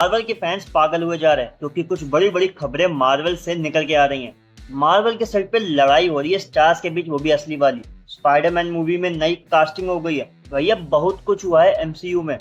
Marvel के fans पागल हुए जा रहे हैं क्योंकि कुछ बड़ी बड़ी खबरें मार्वल से निकल के आ रही हैं। मार्वल के सेट पे लड़ाई हो रही है स्टार्स के बीच, वो भी असली वाली। स्पाइडरमैन मूवी में नई कास्टिंग हो गई है। भैया बहुत कुछ हुआ है एमसीयू में।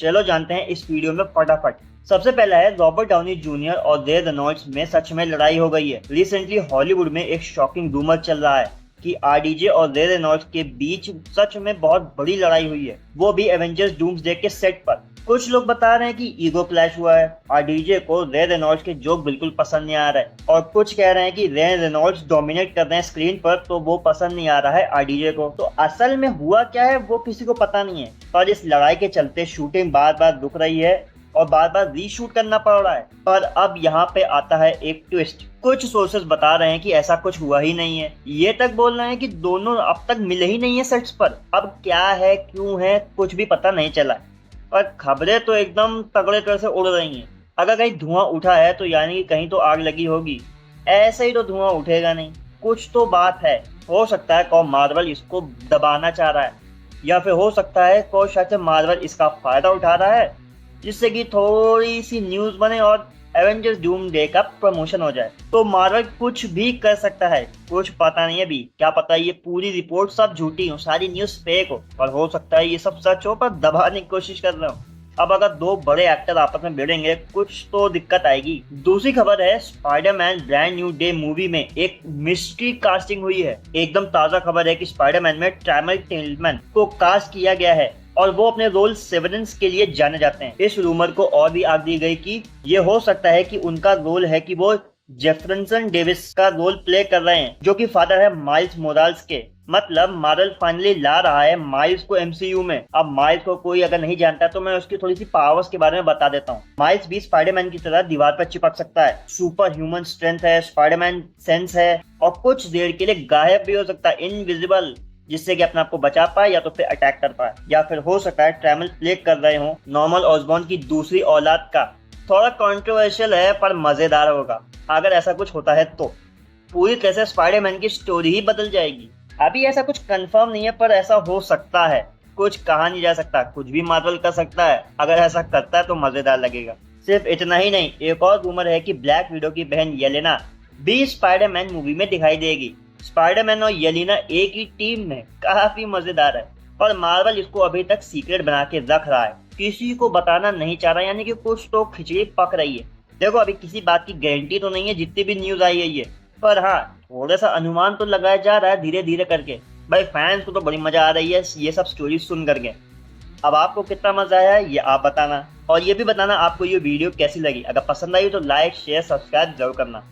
चलो जानते हैं इस वीडियो में फटाफट। सबसे पहला है रॉबर्ट डाउनी जूनियर और रे रेनॉल्ड्स में सच में लड़ाई हो गई है। रिसेंटली हॉलीवुड में एक शॉकिंग रूमर चल रहा है कि आरडीजे और रे रेनॉल्ड्स के बीच सच में बहुत बड़ी लड़ाई हुई है, वो भी एवेंजर्स डूम्सडे के सेट पर। कुछ लोग बता रहे हैं कि ईगो क्लैश हुआ है, आरडीजे को रे रेनॉल्ड्स के जोक बिल्कुल पसंद नहीं आ रहा है, और कुछ कह रहे हैं कि रे रेनॉल्ड्स डोमिनेट कर रहे हैं स्क्रीन पर तो वो पसंद नहीं आ रहा है आरडीजे को। तो असल में हुआ क्या है वो किसी को पता नहीं है, पर इस लड़ाई के चलते शूटिंग बार बार रुक रही है और बार बार रीशूट करना पड़ रहा है। पर अब यहाँ पे आता है एक ट्विस्ट। कुछ सोर्सेस बता रहे हैं कि ऐसा कुछ हुआ ही नहीं है, ये तक बोल रहे हैं कि दोनों अब तक मिले ही नहीं है सेट्स पर। अब क्या है क्यों है कुछ भी पता नहीं चला, पर खबरें तो एकदम तगड़े तरह से उड़ रही हैं। अगर कहीं धुआं उठा है तो यानी कि कहीं तो आग लगी होगी, ऐसे ही तो धुआं उठेगा नहीं, कुछ तो बात है। हो सकता है को मार्वल इसको दबाना चाह रहा है, या फिर हो सकता है को शायद से मार्वल इसका फायदा उठा रहा है जिससे कि थोड़ी सी न्यूज बने और एवेंजर्स डूमसडे का प्रमोशन हो जाए। तो मार्वल कुछ भी कर सकता है, कुछ पता नहीं है अभी। क्या पता ये पूरी रिपोर्ट सब झूठी हो, सारी न्यूज फेक हो, पर हो सकता है ये सब सच हो, पर दबाने की कोशिश कर रहा हूँ। अब अगर दो बड़े एक्टर आपस में भिड़ेंगे कुछ तो दिक्कत आएगी। दूसरी खबर है Spiderman brand new day movie में एक मिस्ट्री कास्टिंग हुई है। एकदम ताजा खबर है कि स्पाइडरमैन में ट्रैमल टिल्मन को कास्ट किया गया है और वो अपने रोल सेवरेंस के लिए जाने जाते हैं। इस रूमर को और भी आग दी गई कि ये हो सकता है कि उनका रोल है कि वो जेफरसन डेविस का रोल प्ले कर रहे हैं, जो कि फादर है माइल्स मोराल्स के। मतलब मार्वल फाइनली ला रहा है माइल्स को एमसीयू में। अब माइल्स को कोई अगर नहीं जानता तो मैं उसकी थोड़ी सी पावर्स के बारे में बता देता हूँ। माइल्स भी स्पाइडरमैन की तरह दीवार पर चिपक सकता है, सुपर ह्यूमन स्ट्रेंथ है, स्पाइडरमैन सेंस है, और कुछ देर के लिए गायब भी हो सकता है, इनविजिबल, जिससे कि अपने आप को बचा पाए या तो फिर अटैक कर पाए। या फिर हो सकता है ट्रैमल प्ले कर रहे हो नॉर्मन ऑसबॉर्न की दूसरी औलाद का। थोड़ा कंट्रोवर्शियल है पर मजेदार होगा अगर ऐसा कुछ होता है तो। पूरी तरह से स्पाइडरमैन की स्टोरी ही बदल जाएगी। अभी ऐसा कुछ कंफर्म नहीं है पर ऐसा हो सकता है, कुछ कहा नहीं जा सकता, कुछ भी मार्वल कर सकता है। अगर ऐसा करता है तो मजेदार लगेगा। सिर्फ इतना ही नहीं, एक और रूमर है कि ब्लैक विडो की बहन येलेना भी स्पाइडरमैन मूवी में दिखाई देगी। स्पाइडरमैन और येलेना एक ही टीम में, काफी मजेदार है। और मार्वल इसको अभी तक सीक्रेट बना के रख रहा है, किसी को बताना नहीं चाह रहा, यानी कि कुछ तो खिचड़ी पक रही है। देखो अभी किसी बात की गारंटी तो नहीं है जितनी भी न्यूज आई है ये, पर हाँ थोड़ा सा अनुमान तो लगाया जा रहा है धीरे धीरे करके। भाई फैंस को तो बड़ी मजा आ रही है ये सब स्टोरी सुन करके। अब आपको कितना मजा आया है ये आप बताना, और ये भी बताना आपको ये वीडियो कैसी लगी। अगर पसंद आई तो लाइक शेयर सब्सक्राइब जरूर करना।